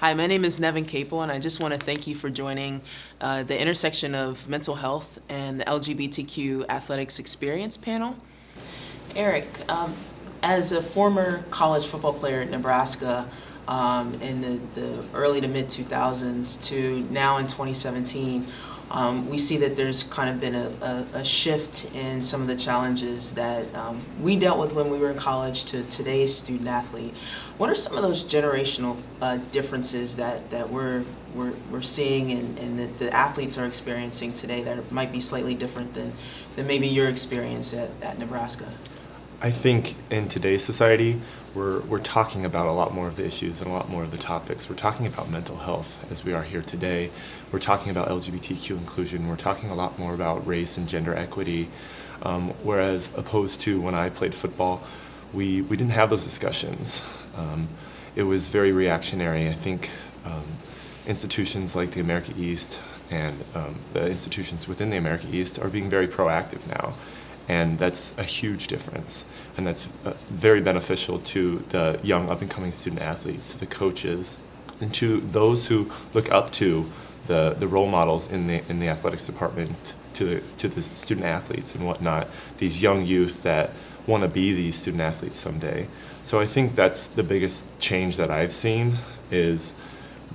Hi, my name is Nevin Capel, and I just want to thank you for joining the intersection of mental health and the LGBTQ athletics experience panel. Eric, as a former college football player at Nebraska in the early to mid-2000s to now in 2017, we see that there's kind of been a shift in some of the challenges that we dealt with when we were in college to today's student athlete. What are some of those generational differences that we're seeing and that the athletes are experiencing today that might be slightly different than maybe your experience at Nebraska? I think in today's society, we're talking about a lot more of the issues and a lot more of the topics. We're talking about mental health as we are here today. We're talking about LGBTQ inclusion. We're talking a lot more about race and gender equity. Whereas opposed to when I played football, we didn't have those discussions. It was very reactionary. I think institutions like the America East and the institutions within the America East are being very proactive now. And that's a huge difference. And that's very beneficial to the young up-and-coming student athletes, to the coaches, and to those who look up to the role models in the athletics department, to the student athletes and whatnot, these young youth that want to be these student athletes someday. So I think that's the biggest change that I've seen is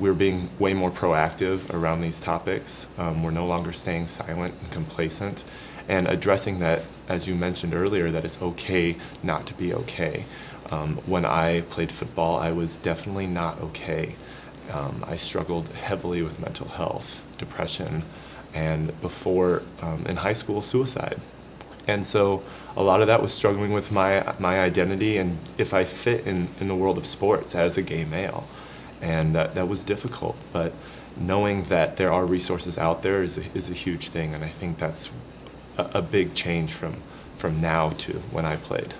we're being way more proactive around these topics. We're no longer staying silent and complacent, and addressing that, as you mentioned earlier, that it's okay not to be okay. When I played football, I was definitely not okay. I struggled heavily with mental health, depression, and before, in high school, suicide. And so a lot of that was struggling with my identity and if I fit in the world of sports as a gay male. And that was difficult, but knowing that there are resources out there is a huge thing, and I think that's a big change from now to when I played.